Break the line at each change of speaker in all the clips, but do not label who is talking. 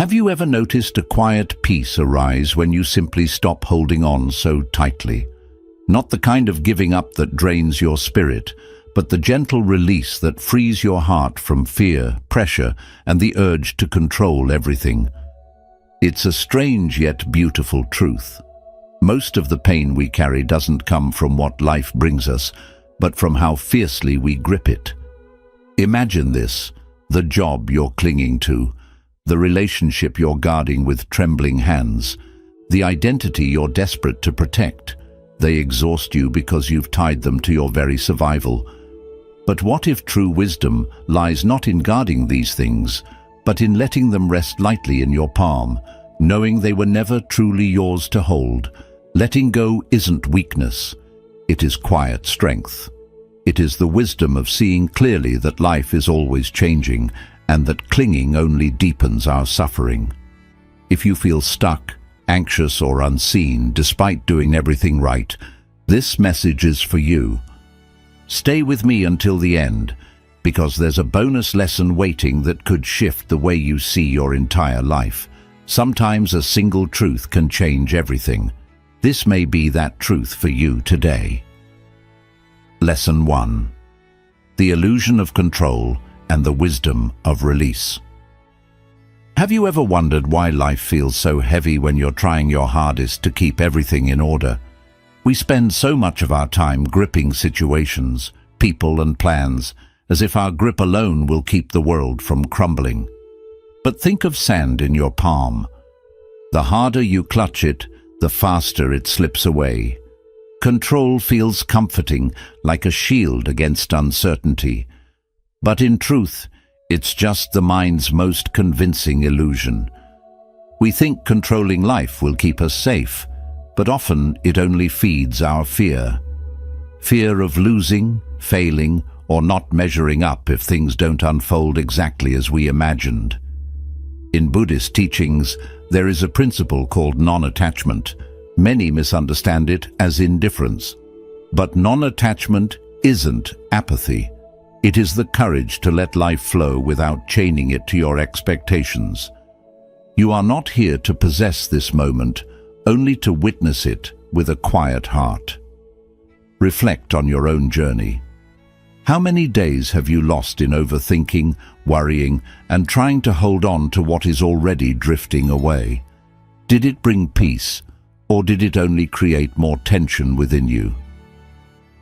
Have you ever noticed a quiet peace arise when you simply stop holding on so tightly? Not the kind of giving up that drains your spirit, but the gentle release that frees your heart from fear, pressure, and the urge to control everything. It's a strange yet beautiful truth. Most of the pain we carry doesn't come from what life brings us, but from how fiercely we grip it. Imagine this: the job you're clinging to, the relationship you're guarding with trembling hands, the identity you're desperate to protect. They exhaust you because you've tied them to your very survival. But what if true wisdom lies not in guarding these things, but in letting them rest lightly in your palm, knowing they were never truly yours to hold? Letting go isn't weakness. It is quiet strength. It is the wisdom of seeing clearly that life is always changing and that clinging only deepens our suffering. If you feel stuck, anxious or unseen despite doing everything right, this message is for you. Stay with me until the end, because there's a bonus lesson waiting that could shift the way you see your entire life. Sometimes a single truth can change everything. This may be that truth for you today. Lesson 1. The illusion of control and the wisdom of release. Have you ever wondered why life feels so heavy when you're trying your hardest to keep everything in order? We spend so much of our time gripping situations, people and plans, as if our grip alone will keep the world from crumbling. But think of sand in your palm. The harder you clutch it, the faster it slips away. Control feels comforting, like a shield against uncertainty. But in truth, it's just the mind's most convincing illusion. We think controlling life will keep us safe, but often it only feeds our fear. Fear of losing, failing, or not measuring up if things don't unfold exactly as we imagined. In Buddhist teachings, there is a principle called non-attachment. Many misunderstand it as indifference. But non-attachment isn't apathy. It is the courage to let life flow without chaining it to your expectations. You are not here to possess this moment, only to witness it with a quiet heart. Reflect on your own journey. How many days have you lost in overthinking, worrying, and trying to hold on to what is already drifting away? Did it bring peace, or did it only create more tension within you?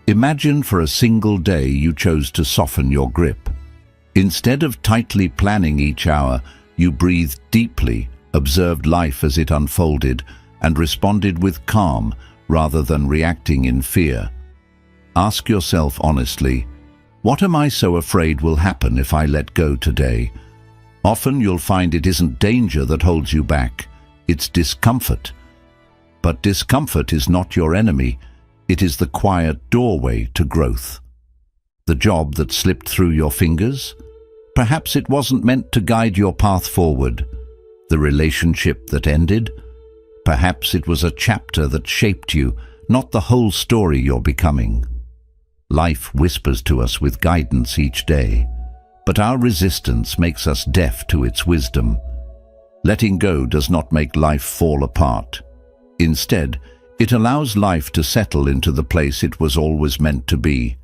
Imagine for a single day you chose to soften your grip. Instead of tightly planning each hour, you breathed deeply, observed life as it unfolded, and responded with calm rather than reacting in fear. Ask yourself honestly, what am I so afraid will happen if I let go today? Often you'll find it isn't danger that holds you back, it's discomfort. But discomfort is not your enemy. It is the quiet doorway to growth. The job that slipped through your fingers? Perhaps it wasn't meant to guide your path forward. The relationship that ended? Perhaps it was a chapter that shaped you, not the whole story you're becoming. Life whispers to us with guidance each day, but our resistance makes us deaf to its wisdom. Letting go does not make life fall apart. Instead, it allows life to settle into the place it was always meant to be.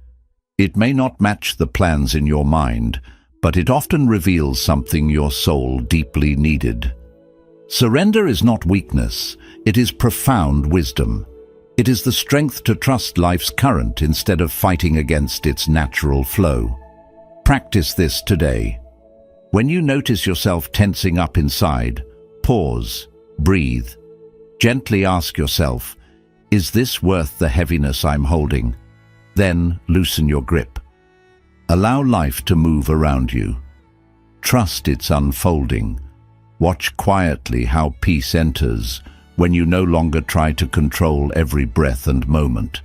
It may not match the plans in your mind, but it often reveals something your soul deeply needed. Surrender is not weakness, it is profound wisdom. It is the strength to trust life's current instead of fighting against its natural flow. Practice this today. When you notice yourself tensing up inside, pause, breathe. Gently ask yourself, is this worth the heaviness I'm holding? Then loosen your grip. Allow life to move around you. Trust its unfolding. Watch quietly how peace enters when you no longer try to control every breath and moment.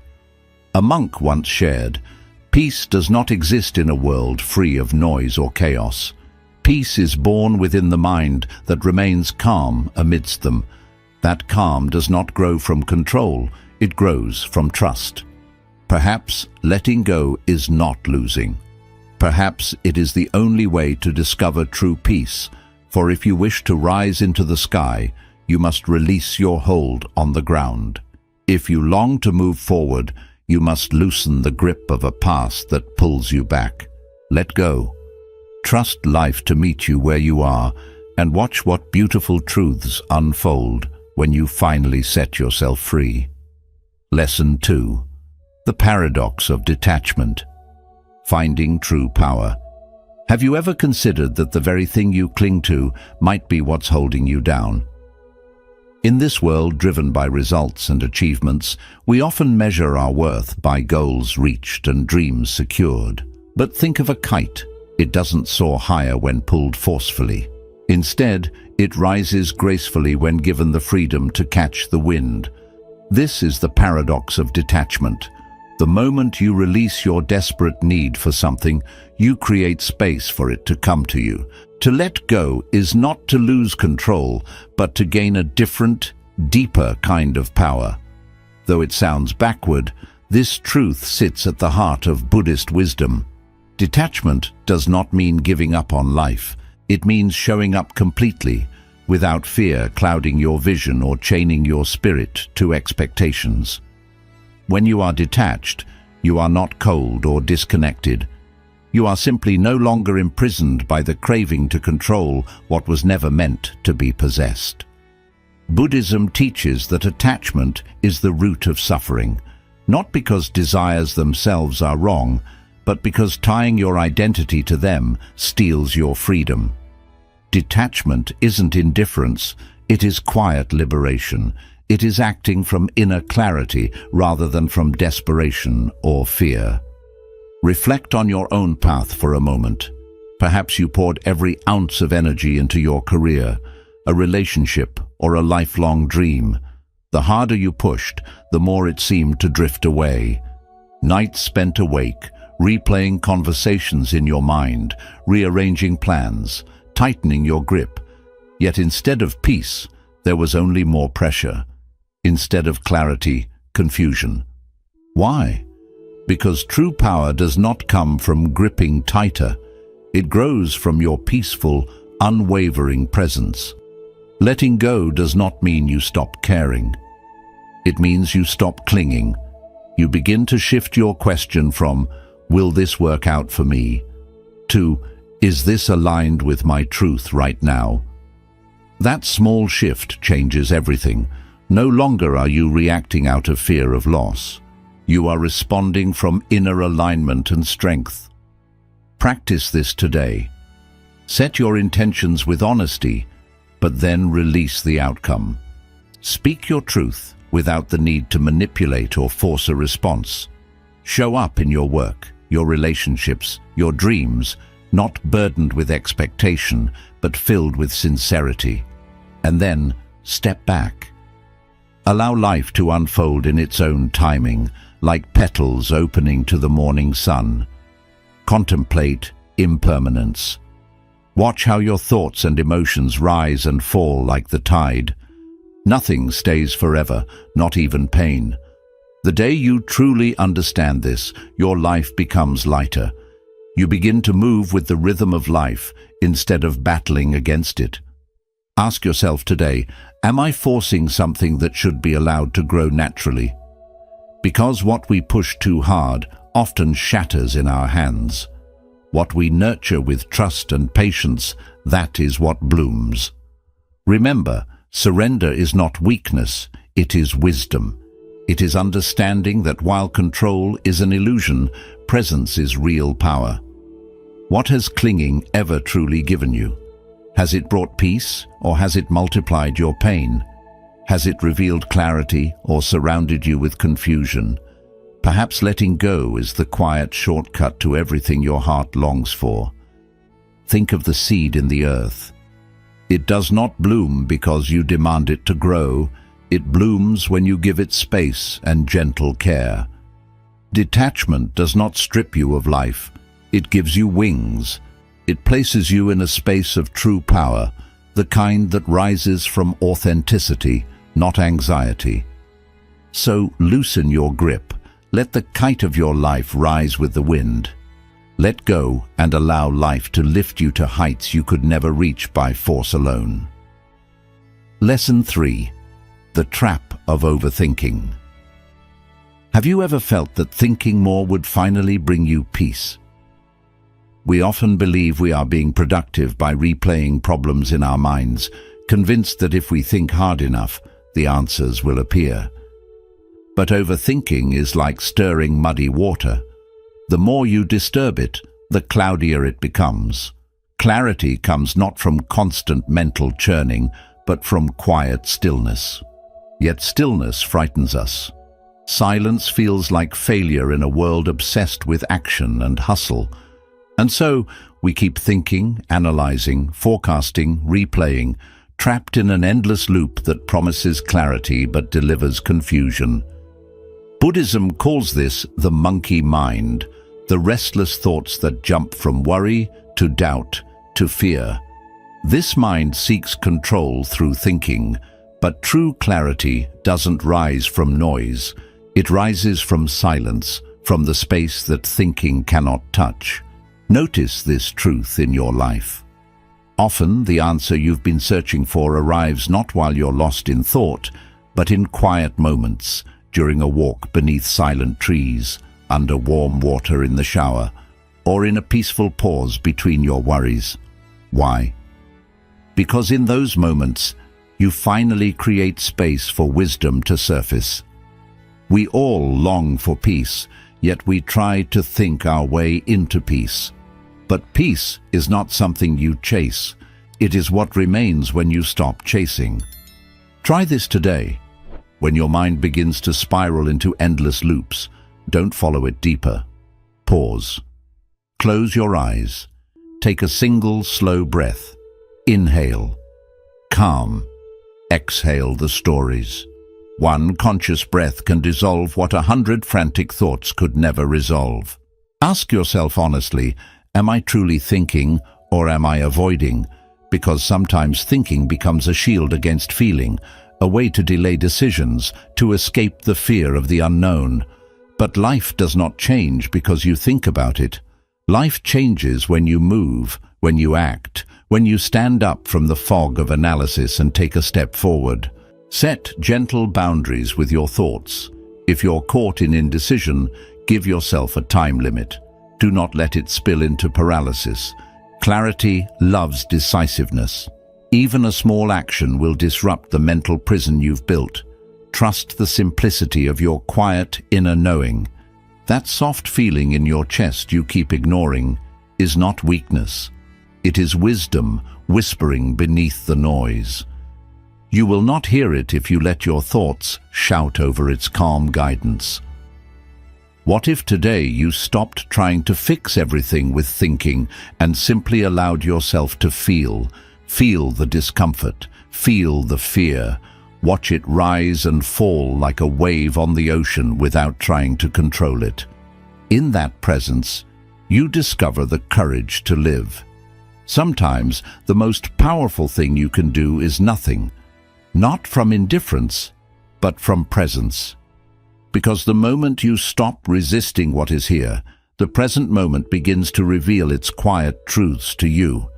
A monk once shared, peace does not exist in a world free of noise or chaos. Peace is born within the mind that remains calm amidst them. That calm does not grow from control, it grows from trust. Perhaps letting go is not losing. Perhaps it is the only way to discover true peace, For if you wish to rise into the sky, you must release your hold on the ground. If you long to move forward, you must loosen the grip of a past that pulls you back. Let go. Trust life to meet you where you are, and watch what beautiful truths unfold when you finally set yourself free. Lesson 2. The paradox of detachment. Finding true power. Have you ever considered that the very thing you cling to might be what's holding you down? In this world driven by results and achievements, we often measure our worth by goals reached and dreams secured. But think of a kite. It doesn't soar higher when pulled forcefully. Instead, it rises gracefully when given the freedom to catch the wind. This is the paradox of detachment. The moment you release your desperate need for something, you create space for it to come to you. To let go is not to lose control, but to gain a different, deeper kind of power. Though it sounds backward, this truth sits at the heart of Buddhist wisdom. Detachment does not mean giving up on life. It means showing up completely, without fear clouding your vision or chaining your spirit to expectations. When you are detached, you are not cold or disconnected. You are simply no longer imprisoned by the craving to control what was never meant to be possessed. Buddhism teaches that attachment is the root of suffering, not because desires themselves are wrong, but because tying your identity to them steals your freedom. Detachment isn't indifference, it is quiet liberation. It is acting from inner clarity rather than from desperation or fear. Reflect on your own path for a moment. Perhaps you poured every ounce of energy into your career, a relationship, or a lifelong dream. The harder you pushed, the more it seemed to drift away. Nights spent awake, replaying conversations in your mind, rearranging plans, tightening your grip. Yet instead of peace, there was only more pressure. Instead of clarity, confusion. Why? Because true power does not come from gripping tighter. It grows from your peaceful, unwavering presence. Letting go does not mean you stop caring. It means you stop clinging. You begin to shift your question from, "Will this work out for me?" to, "Is this aligned with my truth right now?" That small shift changes everything. No longer are you reacting out of fear of loss. You are responding from inner alignment and strength. Practice this today. Set your intentions with honesty, but then release the outcome. Speak your truth without the need to manipulate or force a response. Show up in your work, your relationships, your dreams, not burdened with expectation, but filled with sincerity. And then step back. Allow life to unfold in its own timing, like petals opening to the morning sun. Contemplate impermanence. Watch how your thoughts and emotions rise and fall like the tide. Nothing stays forever, not even pain. The day you truly understand this, your life becomes lighter. You begin to move with the rhythm of life instead of battling against it. Ask yourself today, am I forcing something that should be allowed to grow naturally? Because what we push too hard often shatters in our hands. What we nurture with trust and patience, that is what blooms. Remember, surrender is not weakness, it is wisdom. It is understanding that while control is an illusion, presence is real power. What has clinging ever truly given you? Has it brought peace, or has it multiplied your pain? Has it revealed clarity, or surrounded you with confusion? Perhaps letting go is the quiet shortcut to everything your heart longs for. Think of the seed in the earth. It does not bloom because you demand it to grow. It blooms when you give it space and gentle care. Detachment does not strip you of life. It gives you wings. It places you in a space of true power, the kind that rises from authenticity, not anxiety. So loosen your grip. Let the kite of your life rise with the wind. Let go and allow life to lift you to heights you could never reach by force alone. Lesson 3. The trap of overthinking. Have you ever felt that thinking more would finally bring you peace? We often believe we are being productive by replaying problems in our minds, convinced that if we think hard enough, the answers will appear. But overthinking is like stirring muddy water. The more you disturb it, the cloudier it becomes. Clarity comes not from constant mental churning, but from quiet stillness. Yet stillness frightens us. Silence feels like failure in a world obsessed with action and hustle. And so we keep thinking, analyzing, forecasting, replaying, trapped in an endless loop that promises clarity but delivers confusion. Buddhism calls this the monkey mind, the restless thoughts that jump from worry to doubt to fear. This mind seeks control through thinking, but true clarity doesn't rise from noise. It rises from silence, from the space that thinking cannot touch. Notice this truth in your life. Often the answer you've been searching for arrives not while you're lost in thought, but in quiet moments, during a walk beneath silent trees, under warm water in the shower, or in a peaceful pause between your worries. Why? Because in those moments, you finally create space for wisdom to surface. We all long for peace, yet we try to think our way into peace. But peace is not something you chase. It is what remains when you stop chasing. Try this today. When your mind begins to spiral into endless loops, don't follow it deeper. Pause. Close your eyes. Take a single slow breath. Inhale. Calm. Exhale the stories. One conscious breath can dissolve what 100 frantic thoughts could never resolve. Ask yourself honestly, am I truly thinking or am I avoiding? Because sometimes thinking becomes a shield against feeling, a way to delay decisions, to escape the fear of the unknown. But life does not change because you think about it. Life changes when you move, when you act, when you stand up from the fog of analysis and take a step forward. Set gentle boundaries with your thoughts. If you're caught in indecision, give yourself a time limit. Do not let it spill into paralysis. Clarity loves decisiveness. Even a small action will disrupt the mental prison you've built. Trust the simplicity of your quiet inner knowing. That soft feeling in your chest you keep ignoring is not weakness. It is wisdom whispering beneath the noise. You will not hear it if you let your thoughts shout over its calm guidance. What if today you stopped trying to fix everything with thinking and simply allowed yourself to feel the discomfort, feel the fear, watch it rise and fall like a wave on the ocean without trying to control it? In that presence, you discover the courage to live. Sometimes the most powerful thing you can do is nothing, not from indifference, but from presence. Because the moment you stop resisting what is here, the present moment begins to reveal its quiet truths to you.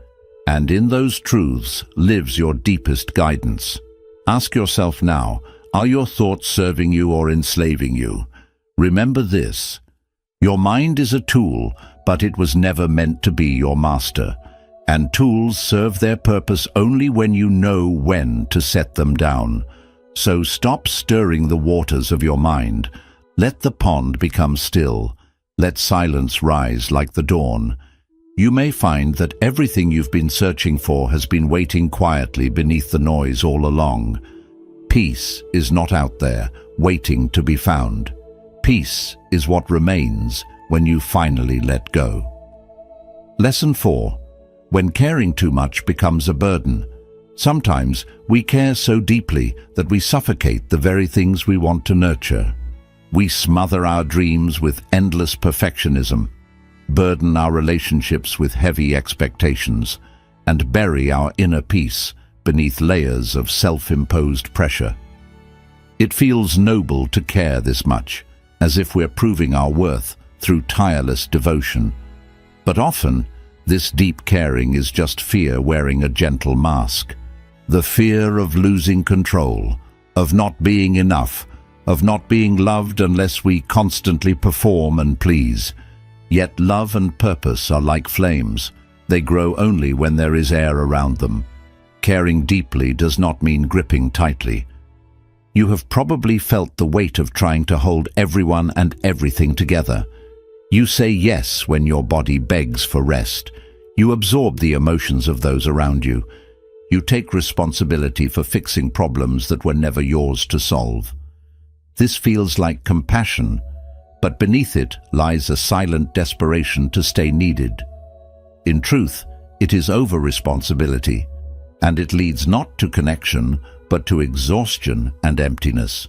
And in those truths lives your deepest guidance. Ask yourself now, are your thoughts serving you or enslaving you? Remember this: your mind is a tool, but it was never meant to be your master. And tools serve their purpose only when you know when to set them down. So stop stirring the waters of your mind. Let the pond become still. Let silence rise like the dawn. You may find that everything you've been searching for has been waiting quietly beneath the noise all along. Peace is not out there, waiting to be found. Peace is what remains when you finally let go. Lesson 4. When caring too much becomes a burden. Sometimes we care so deeply that we suffocate the very things we want to nurture. We smother our dreams with endless perfectionism, burden our relationships with heavy expectations, and bury our inner peace beneath layers of self-imposed pressure. It feels noble to care this much, as if we're proving our worth through tireless devotion. But often, this deep caring is just fear wearing a gentle mask. The fear of losing control, of not being enough, of not being loved unless we constantly perform and please. Yet love and purpose are like flames. They grow only when there is air around them. Caring deeply does not mean gripping tightly. You have probably felt the weight of trying to hold everyone and everything together. You say yes when your body begs for rest. You absorb the emotions of those around you. You take responsibility for fixing problems that were never yours to solve. This feels like compassion, but beneath it lies a silent desperation to stay needed. In truth, it is over-responsibility, and it leads not to connection, but to exhaustion and emptiness.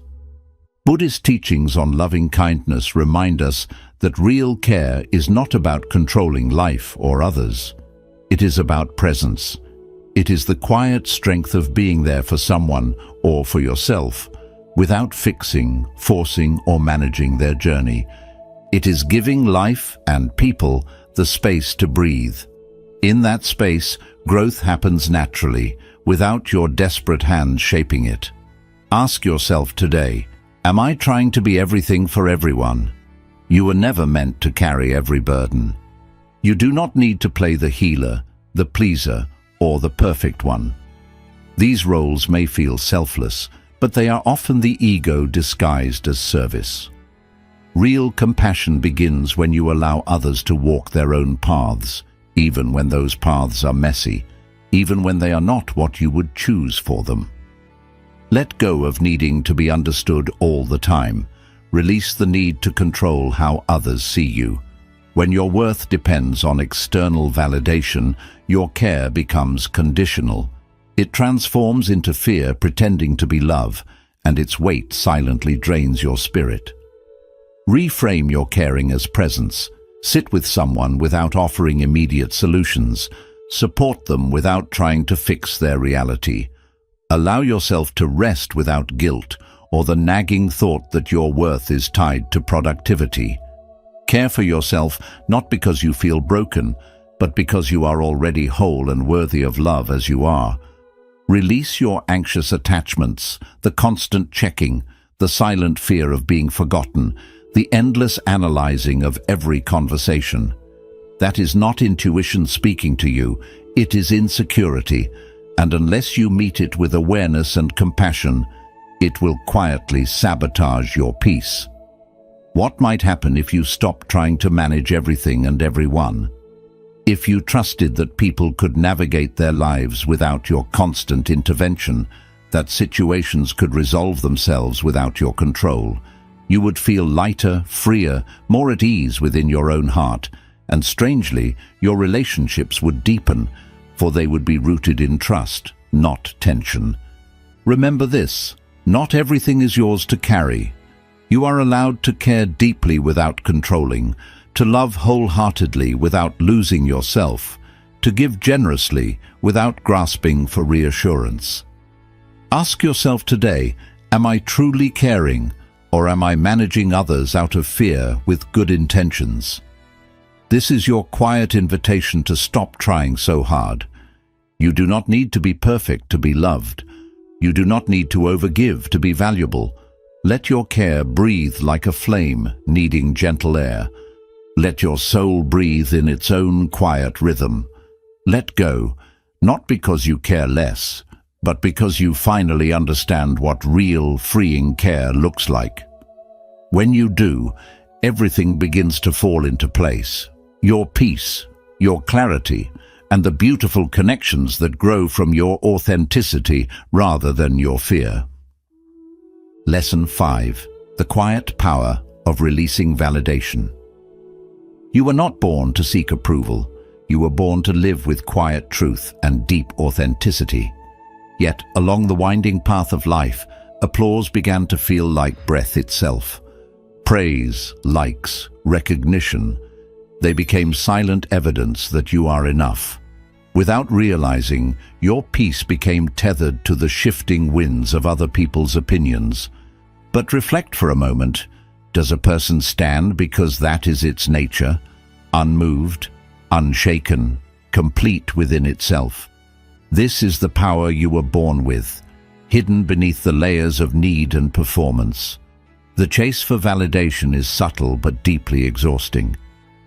Buddhist teachings on loving kindness remind us that real care is not about controlling life or others. It is about presence. It is the quiet strength of being there for someone or for yourself, without fixing, forcing, or managing their journey. It is giving life and people the space to breathe. In that space, growth happens naturally, without your desperate hands shaping it. Ask yourself today, am I trying to be everything for everyone? You were never meant to carry every burden. You do not need to play the healer, the pleaser, or the perfect one. These roles may feel selfless, but they are often the ego disguised as service. Real compassion begins when you allow others to walk their own paths, even when those paths are messy, even when they are not what you would choose for them. Let go of needing to be understood all the time. Release the need to control how others see you. When your worth depends on external validation, your care becomes conditional. It transforms into fear pretending to be love, and its weight silently drains your spirit. Reframe your caring as presence. Sit with someone without offering immediate solutions. Support them without trying to fix their reality. Allow yourself to rest without guilt or the nagging thought that your worth is tied to productivity. Care for yourself not because you feel broken, but because you are already whole and worthy of love as you are. Release your anxious attachments, the constant checking, the silent fear of being forgotten, the endless analyzing of every conversation. That is not intuition speaking to you, it is insecurity, and unless you meet it with awareness and compassion, it will quietly sabotage your peace. What might happen if you stopped trying to manage everything and everyone? If you trusted that people could navigate their lives without your constant intervention, that situations could resolve themselves without your control, you would feel lighter, freer, more at ease within your own heart, and strangely, your relationships would deepen, for they would be rooted in trust, not tension. Remember this, not everything is yours to carry. You are allowed to care deeply without controlling, to love wholeheartedly without losing yourself, to give generously without grasping for reassurance. Ask yourself today, am I truly caring, or am I managing others out of fear with good intentions? This is your quiet invitation to stop trying so hard. You do not need to be perfect to be loved. You do not need to overgive to be valuable. Let your care breathe like a flame needing gentle air. Let your soul breathe in its own quiet rhythm. Let go, not because you care less, but because you finally understand what real, freeing care looks like. When you do, everything begins to fall into place. Your peace, your clarity, and the beautiful connections that grow from your authenticity rather than your fear. Lesson 5. The quiet power of releasing validation. You were not born to seek approval. You were born to live with quiet truth and deep authenticity. Yet, along the winding path of life, applause began to feel like breath itself. Praise, likes, recognition, they became silent evidence that you are enough. Without realizing, your peace became tethered to the shifting winds of other people's opinions. But reflect for a moment. Does a person stand because that is its nature, unmoved, unshaken, complete within itself. This is the power you were born with, hidden beneath the layers of need and performance. The chase for validation is subtle but deeply exhausting.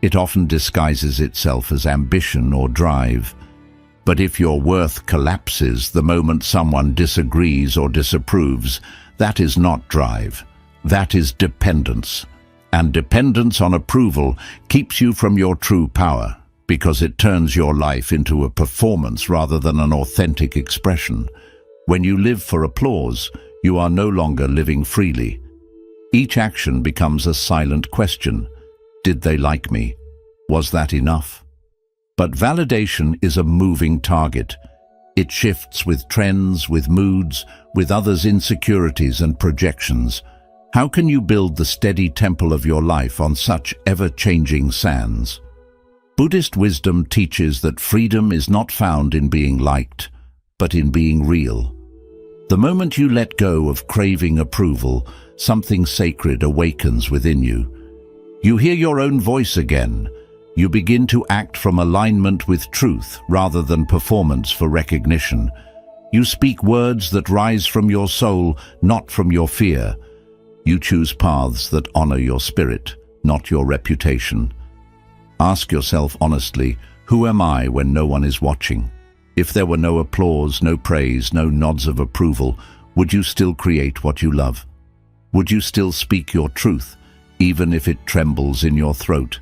It often disguises itself as ambition or drive. But if your worth collapses the moment someone disagrees or disapproves, that is not drive. That is dependence. And dependence on approval keeps you from your true power, because it turns your life into a performance rather than an authentic expression. When you live for applause, you are no longer living freely. Each action becomes a silent question. Did they like me? Was that enough? But validation is a moving target. It shifts with trends, with moods, with others' insecurities and projections. How can you build the steady temple of your life on such ever-changing sands? Buddhist wisdom teaches that freedom is not found in being liked, but in being real. The moment you let go of craving approval, something sacred awakens within you. You hear your own voice again. You begin to act from alignment with truth rather than performance for recognition. You speak words that rise from your soul, not from your fear. You choose paths that honor your spirit, not your reputation. Ask yourself honestly, who am I when no one is watching? If there were no applause, no praise, no nods of approval, would you still create what you love? Would you still speak your truth, even if it trembles in your throat?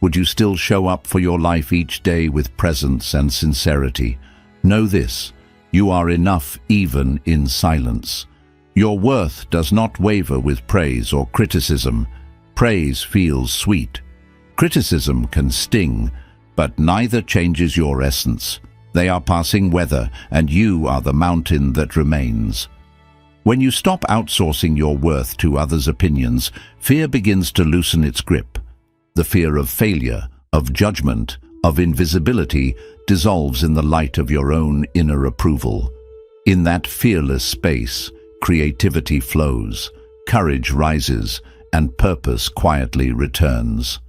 Would you still show up for your life each day with presence and sincerity? Know this, you are enough even in silence. Your worth does not waver with praise or criticism. Praise feels sweet. Criticism can sting, but neither changes your essence. They are passing weather, and you are the mountain that remains. When you stop outsourcing your worth to others' opinions, fear begins to loosen its grip. The fear of failure, of judgment, of invisibility dissolves in the light of your own inner approval. In that fearless space, creativity flows, courage rises, and purpose quietly returns.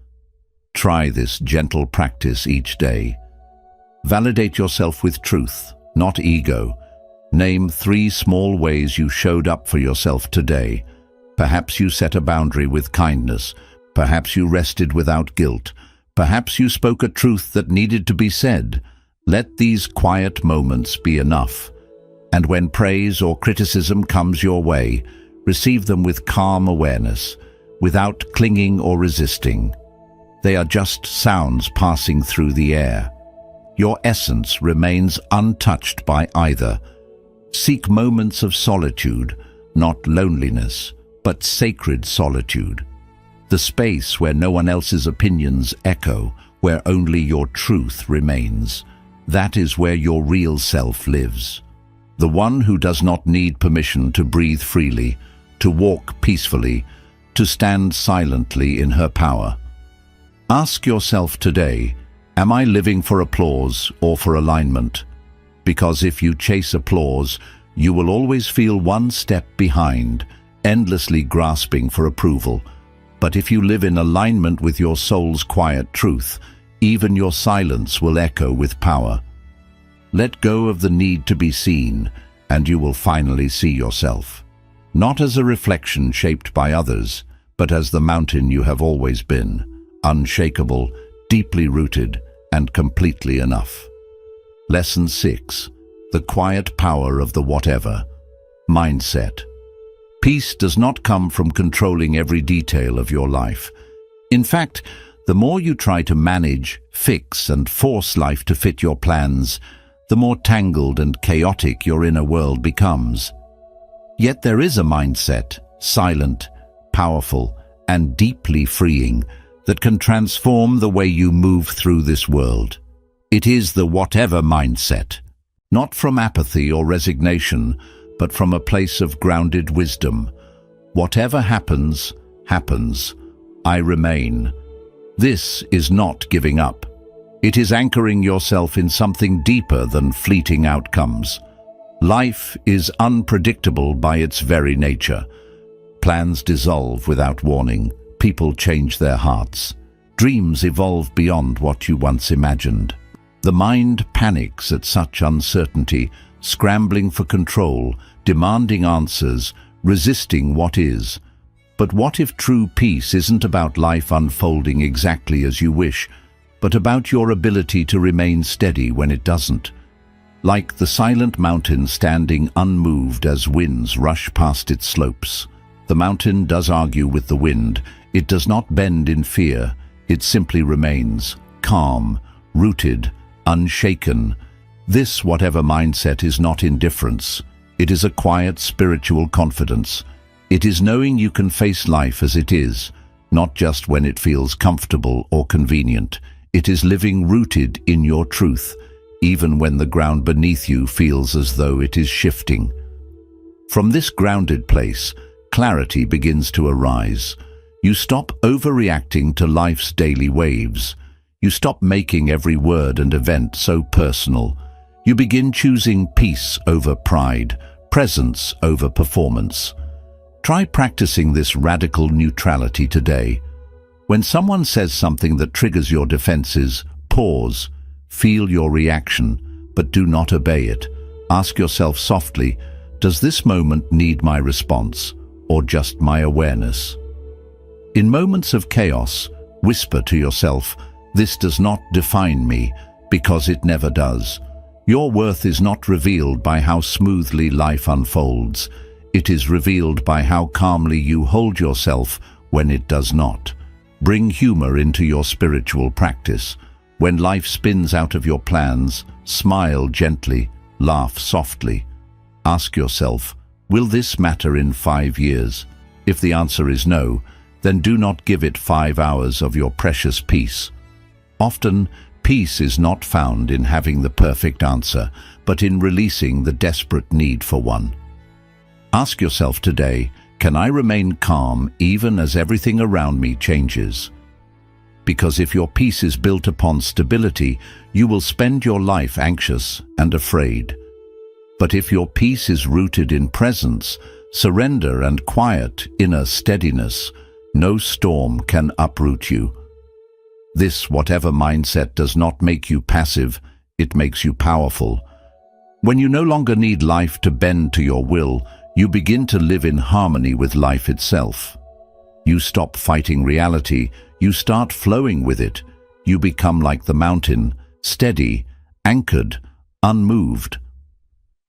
Try this gentle practice each day. Validate yourself with truth, not ego. Name 3 small ways you showed up for yourself today. Perhaps you set a boundary with kindness. Perhaps you rested without guilt. Perhaps you spoke a truth that needed to be said. Let these quiet moments be enough. And when praise or criticism comes your way, receive them with calm awareness, without clinging or resisting. They are just sounds passing through the air. Your essence remains untouched by either. Seek moments of solitude, not loneliness, but sacred solitude. The space where no one else's opinions echo, where only your truth remains. That is where your real self lives. The one who does not need permission to breathe freely, to walk peacefully, to stand silently in her power. Ask yourself today, am I living for applause or for alignment? Because if you chase applause, you will always feel one step behind, endlessly grasping for approval. But if you live in alignment with your soul's quiet truth, even your silence will echo with power. Let go of the need to be seen, and you will finally see yourself. Not as a reflection shaped by others, but as the mountain you have always been, unshakable, deeply rooted, and completely enough. Lesson 6. The quiet power of the whatever. Mindset. Peace does not come from controlling every detail of your life. In fact, the more you try to manage, fix, and force life to fit your plans, the more tangled and chaotic your inner world becomes. Yet there is a mindset, silent, powerful, and deeply freeing, that can transform the way you move through this world. It is the whatever mindset, not from apathy or resignation, but from a place of grounded wisdom. Whatever happens, happens. I remain. This is not giving up. It is anchoring yourself in something deeper than fleeting outcomes. Life is unpredictable by its very nature. Plans dissolve without warning. People change their hearts. Dreams evolve beyond what you once imagined. The mind panics at such uncertainty, scrambling for control, demanding answers, resisting what is. But what if true peace isn't about life unfolding exactly as you wish, but about your ability to remain steady when it doesn't? Like the silent mountain standing unmoved as winds rush past its slopes. The mountain does argue with the wind. It does not bend in fear. It simply remains, calm, rooted, unshaken. This, whatever mindset, is not indifference. It is a quiet spiritual confidence. It is knowing you can face life as it is, not just when it feels comfortable or convenient. It is living rooted in your truth, even when the ground beneath you feels as though it is shifting. From this grounded place, clarity begins to arise. You stop overreacting to life's daily waves. You stop making every word and event so personal. You begin choosing peace over pride, presence over performance. Try practicing this radical neutrality today. When someone says something that triggers your defenses, pause, feel your reaction, but do not obey it. Ask yourself softly, does this moment need my response, or just my awareness? In moments of chaos, whisper to yourself, this does not define me, because it never does. Your worth is not revealed by how smoothly life unfolds. It is revealed by how calmly you hold yourself when it does not. Bring humor into your spiritual practice. When life spins out of your plans, smile gently, laugh softly. Ask yourself, will this matter in 5 years? If the answer is no, then do not give it 5 hours of your precious peace. Often, peace is not found in having the perfect answer, but in releasing the desperate need for one. Ask yourself today, can I remain calm even as everything around me changes? Because if your peace is built upon stability, you will spend your life anxious and afraid. But if your peace is rooted in presence, surrender and quiet inner steadiness, no storm can uproot you. This, whatever mindset, does not make you passive, it makes you powerful. When you no longer need life to bend to your will, you begin to live in harmony with life itself. You stop fighting reality, you start flowing with it. You become like the mountain, steady, anchored, unmoved.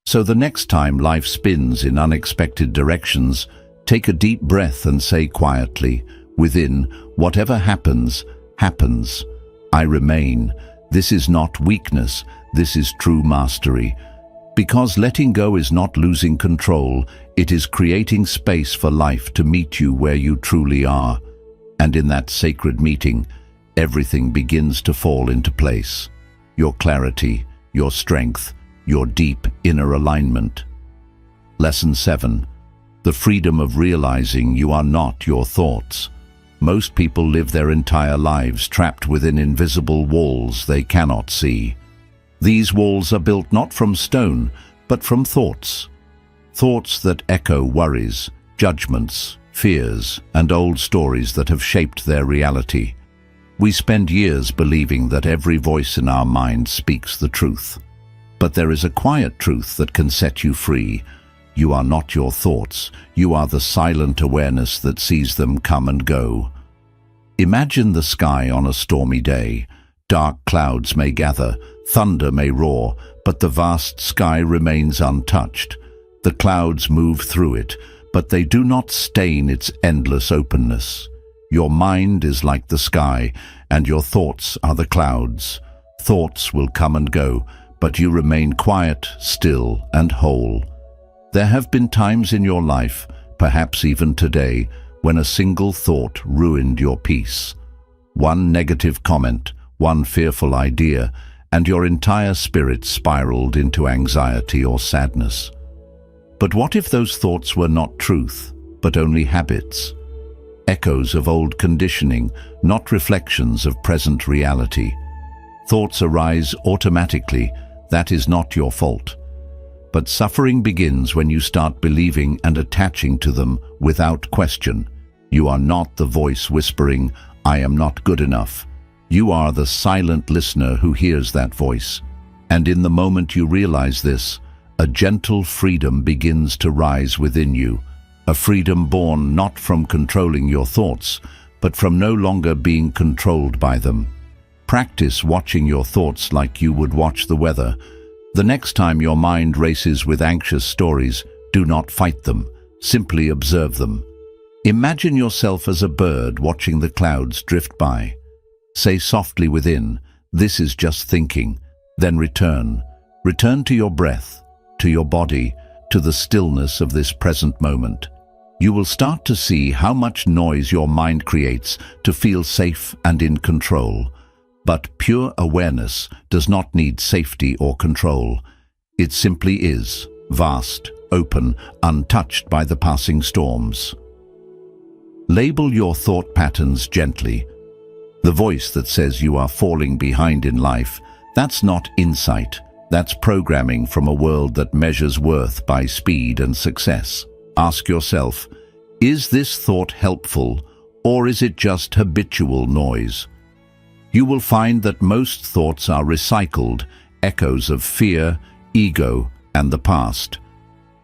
So the next time life spins in unexpected directions, take a deep breath and say quietly, within, whatever happens, happens. I remain. This is not weakness, this is true mastery. Because letting go is not losing control, it is creating space for life to meet you where you truly are. And in that sacred meeting, everything begins to fall into place. Your clarity, your strength, your deep inner alignment. Lesson 7. The freedom of realizing you are not your thoughts. Most people live their entire lives trapped within invisible walls they cannot see. These walls are built not from stone, but from thoughts. Thoughts that echo worries, judgments, fears, and old stories that have shaped their reality. We spend years believing that every voice in our mind speaks the truth. But there is a quiet truth that can set you free. You are not your thoughts. You are the silent awareness that sees them come and go. Imagine the sky on a stormy day. Dark clouds may gather, thunder may roar, but the vast sky remains untouched. The clouds move through it, but they do not stain its endless openness. Your mind is like the sky, and your thoughts are the clouds. Thoughts will come and go, but you remain quiet, still, and whole. There have been times in your life, perhaps even today, when a single thought ruined your peace. One negative comment, one fearful idea, and your entire spirit spiraled into anxiety or sadness. But what if those thoughts were not truth, but only habits? Echoes of old conditioning, not reflections of present reality. Thoughts arise automatically. That is not your fault. But suffering begins when you start believing and attaching to them without question. You are not the voice whispering, I am not good enough. You are the silent listener who hears that voice. And in the moment you realize this, a gentle freedom begins to rise within you, a freedom born not from controlling your thoughts, but from no longer being controlled by them. Practice watching your thoughts like you would watch the weather. The next time your mind races with anxious stories, do not fight them, simply observe them. Imagine yourself as a bird watching the clouds drift by. Say softly within, "This is just thinking," then return. Return to your breath, to your body, to the stillness of this present moment. You will start to see how much noise your mind creates to feel safe and in control. But pure awareness does not need safety or control. It simply is, vast, open, untouched by the passing storms. Label your thought patterns gently. The voice that says you are falling behind in life, that's not insight. That's programming from a world that measures worth by speed and success. Ask yourself, is this thought helpful, or is it just habitual noise? You will find that most thoughts are recycled, echoes of fear, ego, and the past.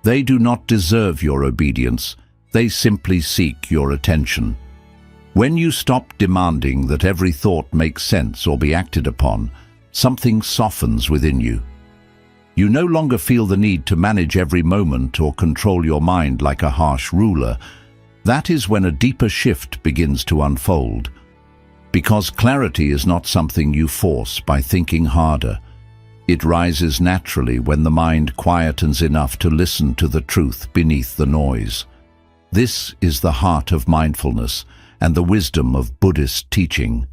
They do not deserve your obedience, they simply seek your attention. When you stop demanding that every thought make sense or be acted upon, something softens within you. You no longer feel the need to manage every moment or control your mind like a harsh ruler. That is when a deeper shift begins to unfold. Because clarity is not something you force by thinking harder. It rises naturally when the mind quietens enough to listen to the truth beneath the noise. This is the heart of mindfulness and the wisdom of Buddhist teaching.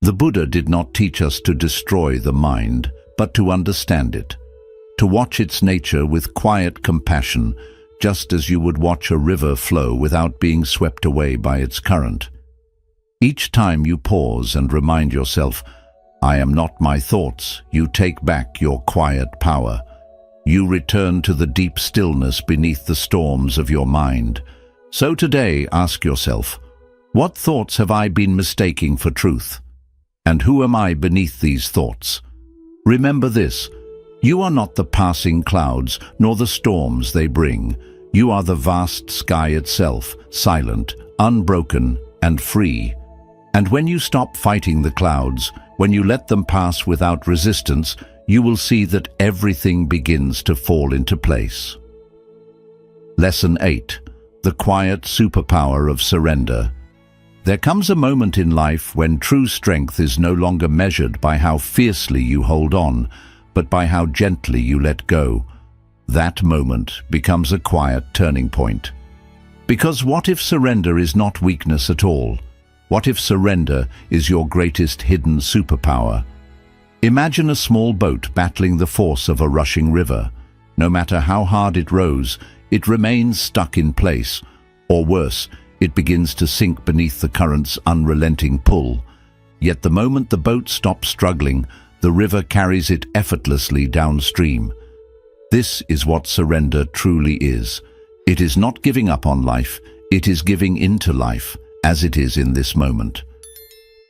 The Buddha did not teach us to destroy the mind, but to understand it. To watch its nature with quiet compassion, just as you would watch a river flow without being swept away by its current. Each time you pause and remind yourself, "I am not my thoughts," you take back your quiet power. You return to the deep stillness beneath the storms of your mind. So today, ask yourself, what thoughts have I been mistaking for truth? And who am I beneath these thoughts? Remember this. You are not the passing clouds, nor the storms they bring. You are the vast sky itself, silent, unbroken, and free. And when you stop fighting the clouds, when you let them pass without resistance, you will see that everything begins to fall into place. Lesson 8. The quiet superpower of surrender. There comes a moment in life when true strength is no longer measured by how fiercely you hold on, but by how gently you let go. That moment becomes a quiet turning point. Because what if surrender is not weakness at all? What if surrender is your greatest hidden superpower? Imagine a small boat battling the force of a rushing river. No matter how hard it rows, it remains stuck in place, or worse, it begins to sink beneath the current's unrelenting pull. Yet the moment the boat stops struggling, the river carries it effortlessly downstream. This is what surrender truly is. It is not giving up on life, it is giving into life, as it is in this moment.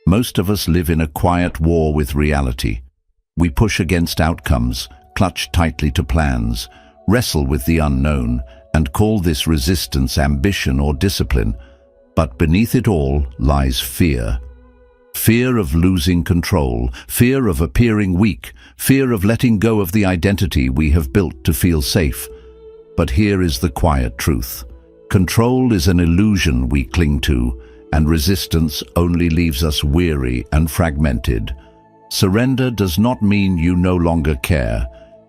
Most of us live in a quiet war with reality. We push against outcomes, clutch tightly to plans, wrestle with the unknown, and call this resistance ambition or discipline. But beneath it all lies fear. Fear of losing control, fear of appearing weak, fear of letting go of the identity we have built to feel safe. But here is the quiet truth. Control is an illusion we cling to, and resistance only leaves us weary and fragmented. Surrender does not mean you no longer care.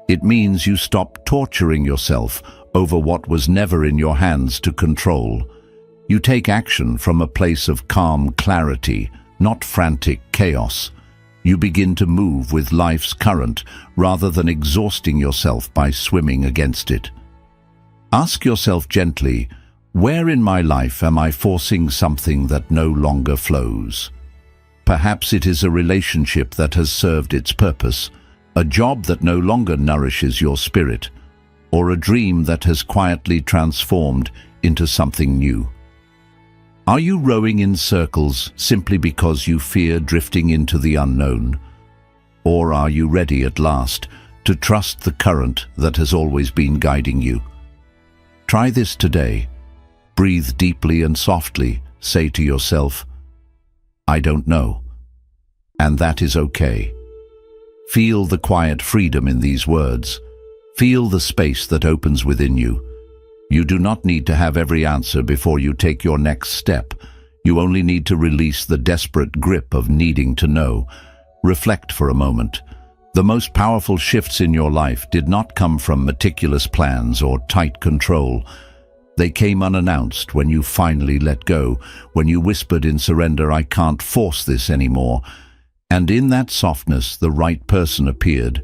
It means you stop torturing yourself over what was never in your hands to control. You take action from a place of calm clarity, not frantic chaos. You begin to move with life's current rather than exhausting yourself by swimming against it. Ask yourself gently, where in my life am I forcing something that no longer flows? Perhaps it is a relationship that has served its purpose, a job that no longer nourishes your spirit, or a dream that has quietly transformed into something new. Are you rowing in circles simply because you fear drifting into the unknown? Or are you ready at last to trust the current that has always been guiding you? Try this today. Breathe deeply and softly. Say to yourself, "I don't know." And that is okay. Feel the quiet freedom in these words. Feel the space that opens within you. You do not need to have every answer before you take your next step. You only need to release the desperate grip of needing to know. Reflect for a moment. The most powerful shifts in your life did not come from meticulous plans or tight control. They came unannounced when you finally let go, when you whispered in surrender, "I can't force this anymore." And in that softness, the right person appeared.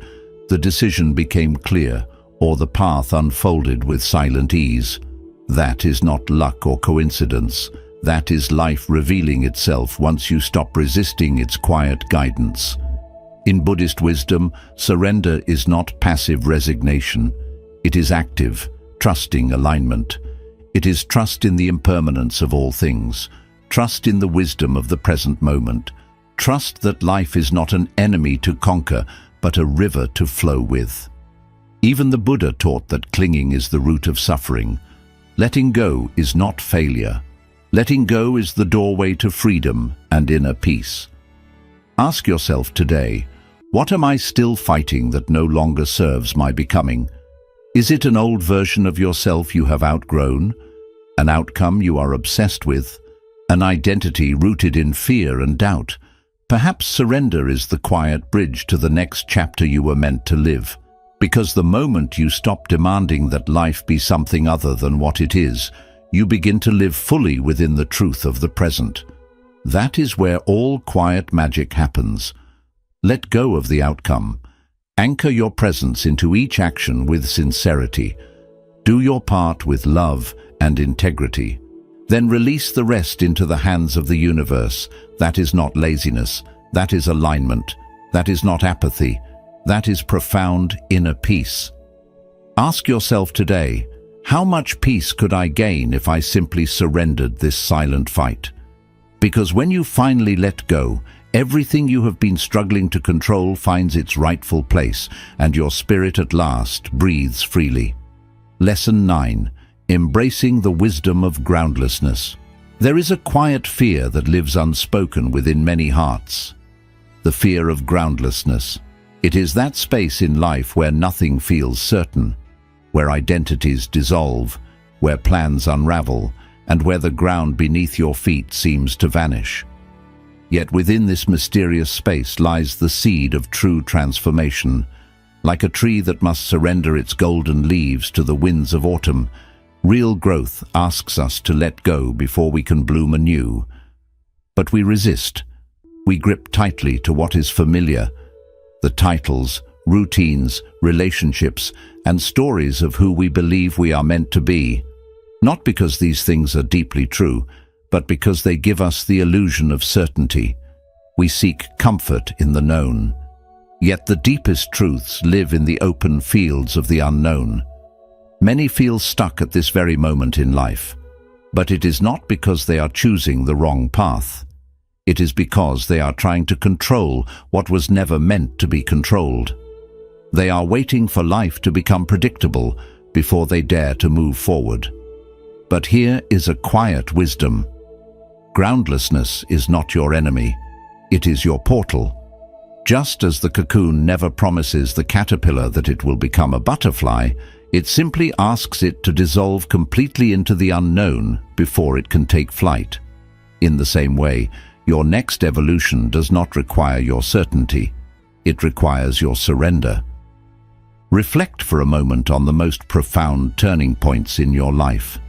The decision became clear, or the path unfolded with silent ease. That is not luck or coincidence. That is life revealing itself once you stop resisting its quiet guidance. In Buddhist wisdom, surrender is not passive resignation. It is active, trusting alignment. It is trust in the impermanence of all things, trust in the wisdom of the present moment, trust that life is not an enemy to conquer, but a river to flow with. Even the Buddha taught that clinging is the root of suffering. Letting go is not failure. Letting go is the doorway to freedom and inner peace. Ask yourself today, what am I still fighting that no longer serves my becoming? Is it an old version of yourself you have outgrown? An outcome you are obsessed with? An identity rooted in fear and doubt? Perhaps surrender is the quiet bridge to the next chapter you were meant to live. Because the moment you stop demanding that life be something other than what it is, you begin to live fully within the truth of the present. That is where all quiet magic happens. Let go of the outcome. Anchor your presence into each action with sincerity. Do your part with love and integrity. Then release the rest into the hands of the universe. That is not laziness. That is alignment. That is not apathy. That is profound inner peace. Ask yourself today, how much peace could I gain if I simply surrendered this silent fight? Because when you finally let go, everything you have been struggling to control finds its rightful place, and your spirit at last breathes freely. Lesson 9. Embracing the wisdom of groundlessness. There is a quiet fear that lives unspoken within many hearts. The fear of groundlessness. It is that space in life where nothing feels certain, where identities dissolve, where plans unravel, and where the ground beneath your feet seems to vanish. Yet within this mysterious space lies the seed of true transformation. Like a tree that must surrender its golden leaves to the winds of autumn, real growth asks us to let go before we can bloom anew. But we resist. We grip tightly to what is familiar, the titles, routines, relationships, and stories of who we believe we are meant to be. Not because these things are deeply true, but because they give us the illusion of certainty. We seek comfort in the known. Yet the deepest truths live in the open fields of the unknown. Many feel stuck at this very moment in life, but it is not because they are choosing the wrong path. It is because they are trying to control what was never meant to be controlled. They are waiting for life to become predictable before they dare to move forward. But here is a quiet wisdom. Groundlessness is not your enemy. It is your portal. Just as the cocoon never promises the caterpillar that it will become a butterfly, it simply asks it to dissolve completely into the unknown before it can take flight. In the same way, your next evolution does not require your certainty. It requires your surrender. Reflect for a moment on the most profound turning points in your life.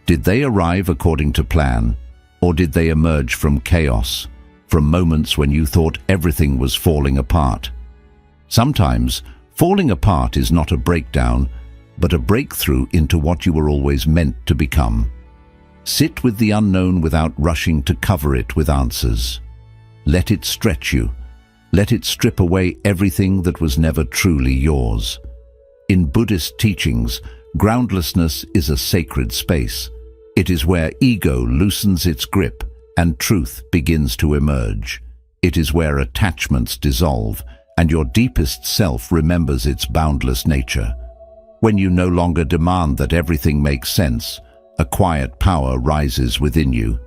Did they arrive according to plan, or did they emerge from chaos, from moments when you thought everything was falling apart? Sometimes, falling apart is not a breakdown, but a breakthrough into what you were always meant to become. Sit with the unknown without rushing to cover it with answers. Let it stretch you. Let it strip away everything that was never truly yours. In Buddhist teachings, groundlessness is a sacred space. It is where ego loosens its grip and truth begins to emerge. It is where attachments dissolve and your deepest self remembers its boundless nature. When you no longer demand that everything makes sense, a quiet power rises within you.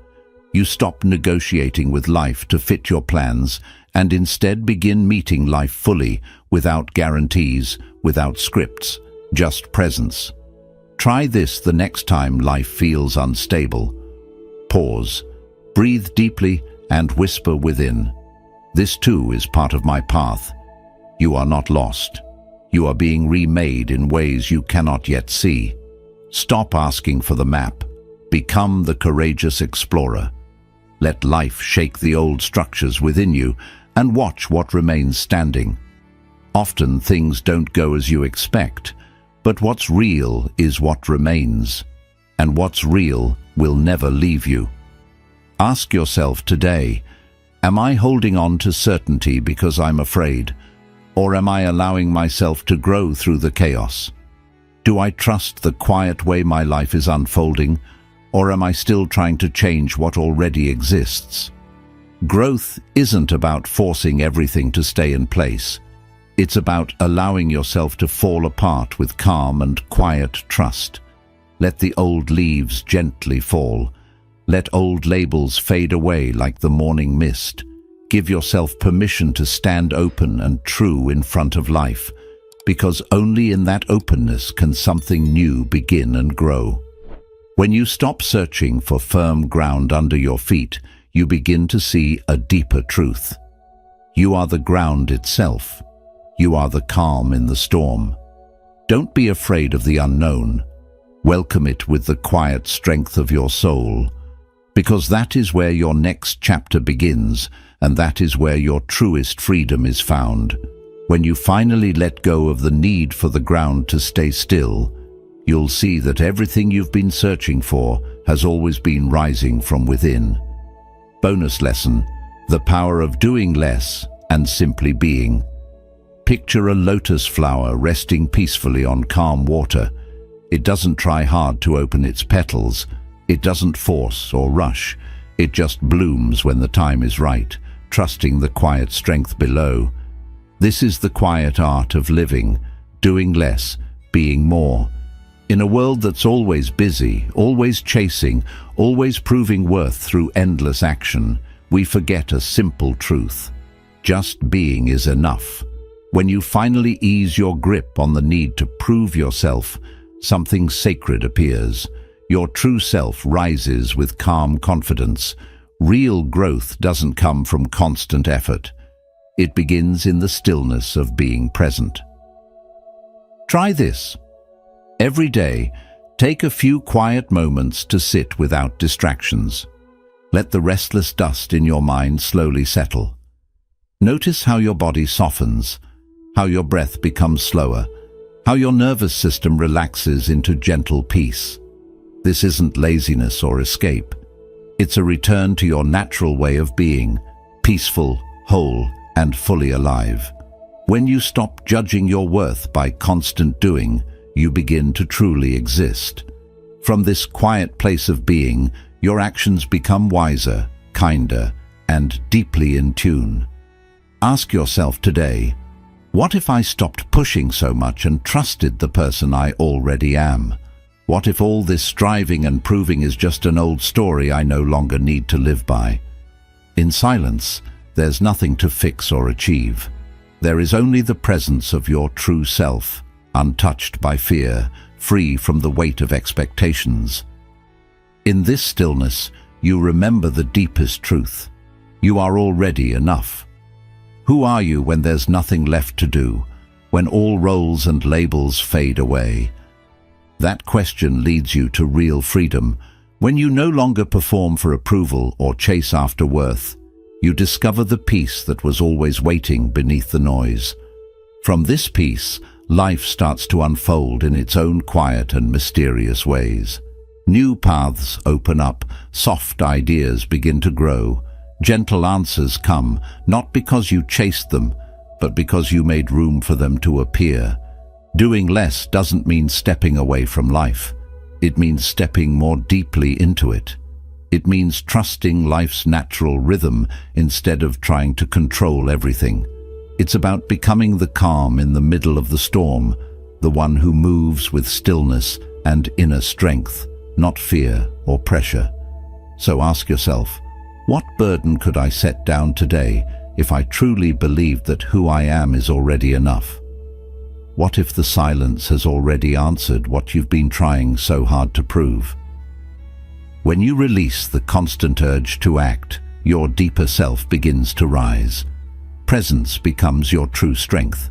You stop negotiating with life to fit your plans and instead begin meeting life fully, without guarantees, without scripts, just presence. Try this the next time life feels unstable. Pause, breathe deeply, and whisper within. This too is part of my path. You are not lost. You are being remade in ways you cannot yet see. Stop asking for the map. Become the courageous explorer. Let life shake the old structures within you and watch what remains standing. Often things don't go as you expect, but what's real is what remains, and what's real will never leave you. Ask yourself today, am I holding on to certainty because I'm afraid, or am I allowing myself to grow through the chaos? Do I trust the quiet way my life is unfolding, or am I still trying to change what already exists? Growth isn't about forcing everything to stay in place. It's about allowing yourself to fall apart with calm and quiet trust. Let the old leaves gently fall. Let old labels fade away like the morning mist. Give yourself permission to stand open and true in front of life, because only in that openness can something new begin and grow. When you stop searching for firm ground under your feet, you begin to see a deeper truth. You are the ground itself. You are the calm in the storm. Don't be afraid of the unknown. Welcome it with the quiet strength of your soul, because that is where your next chapter begins, and that is where your truest freedom is found. When you finally let go of the need for the ground to stay still, you'll see that everything you've been searching for has always been rising from within. Bonus lesson: the power of doing less and simply being. Picture a lotus flower resting peacefully on calm water. It doesn't try hard to open its petals. It doesn't force or rush. It just blooms when the time is right, trusting the quiet strength below. This is the quiet art of living, doing less, being more. In a world that's always busy, always chasing, always proving worth through endless action, we forget a simple truth. Just being is enough. When you finally ease your grip on the need to prove yourself, something sacred appears. Your true self rises with calm confidence. Real growth doesn't come from constant effort. It begins in the stillness of being present. Try this. Every day, take a few quiet moments to sit without distractions. Let the restless dust in your mind slowly settle. Notice how your body softens, how your breath becomes slower, how your nervous system relaxes into gentle peace. This isn't laziness or escape. It's a return to your natural way of being, peaceful, whole, and fully alive. When you stop judging your worth by constant doing, you begin to truly exist. From this quiet place of being, your actions become wiser, kinder, and deeply in tune. Ask yourself today, what if I stopped pushing so much and trusted the person I already am? What if all this striving and proving is just an old story I no longer need to live by? In silence, there's nothing to fix or achieve. There is only the presence of your true self, untouched by fear, free from the weight of expectations. In this stillness, you remember the deepest truth. You are already enough. Who are you when there's nothing left to do, when all roles and labels fade away? That question leads you to real freedom. When you no longer perform for approval or chase after worth, you discover the peace that was always waiting beneath the noise. From this peace, life starts to unfold in its own quiet and mysterious ways. New paths open up, soft ideas begin to grow, gentle answers come, not because you chased them, but because you made room for them to appear. Doing less doesn't mean stepping away from life. It means stepping more deeply into it. It means trusting life's natural rhythm instead of trying to control everything. It's about becoming the calm in the middle of the storm, the one who moves with stillness and inner strength, not fear or pressure. So ask yourself, what burden could I set down today if I truly believed that who I am is already enough? What if the silence has already answered what you've been trying so hard to prove? When you release the constant urge to act, your deeper self begins to rise. Presence becomes your true strength.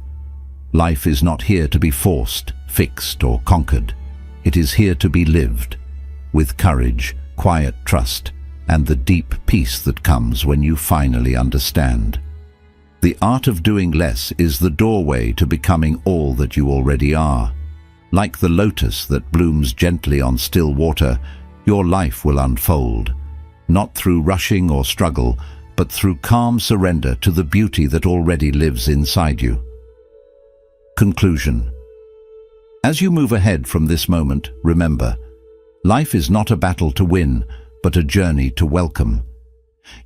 Life is not here to be forced, fixed, or conquered. It is here to be lived, with courage, quiet trust, and the deep peace that comes when you finally understand. The art of doing less is the doorway to becoming all that you already are. Like the lotus that blooms gently on still water, your life will unfold, not through rushing or struggle, but through calm surrender to the beauty that already lives inside you. Conclusion. As you move ahead from this moment, remember, life is not a battle to win, but a journey to welcome.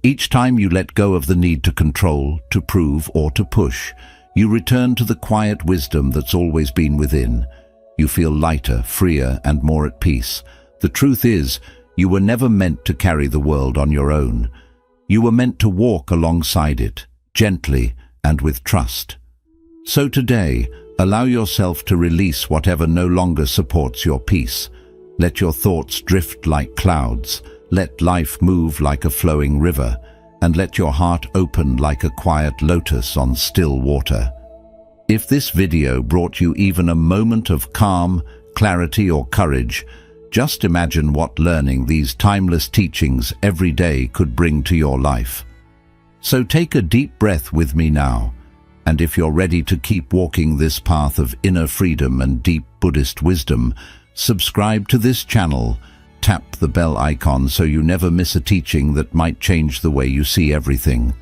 Each time you let go of the need to control, to prove, or to push, you return to the quiet wisdom that's always been within. You feel lighter, freer, and more at peace. The truth is, you were never meant to carry the world on your own. You were meant to walk alongside it, gently and with trust. So today, allow yourself to release whatever no longer supports your peace. Let your thoughts drift like clouds. Let life move like a flowing river, and let your heart open like a quiet lotus on still water. If this video brought you even a moment of calm, clarity, or courage, just imagine what learning these timeless teachings every day could bring to your life. So take a deep breath with me now, and if you're ready to keep walking this path of inner freedom and deep Buddhist wisdom, subscribe to this channel. Tap the bell icon so you never miss a teaching that might change the way you see everything.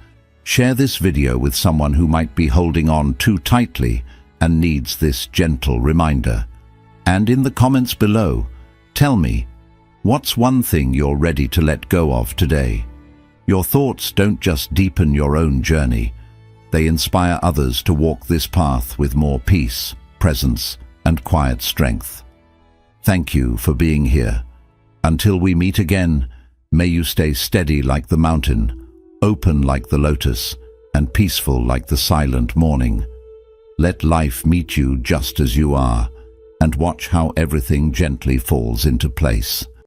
Share this video with someone who might be holding on too tightly and needs this gentle reminder. And in the comments below, tell me, what's one thing you're ready to let go of today? Your thoughts don't just deepen your own journey, they inspire others to walk this path with more peace, presence, and quiet strength. Thank you for being here. Until we meet again, may you stay steady like the mountain, open like the lotus, and peaceful like the silent morning. Let life meet you just as you are, and watch how everything gently falls into place.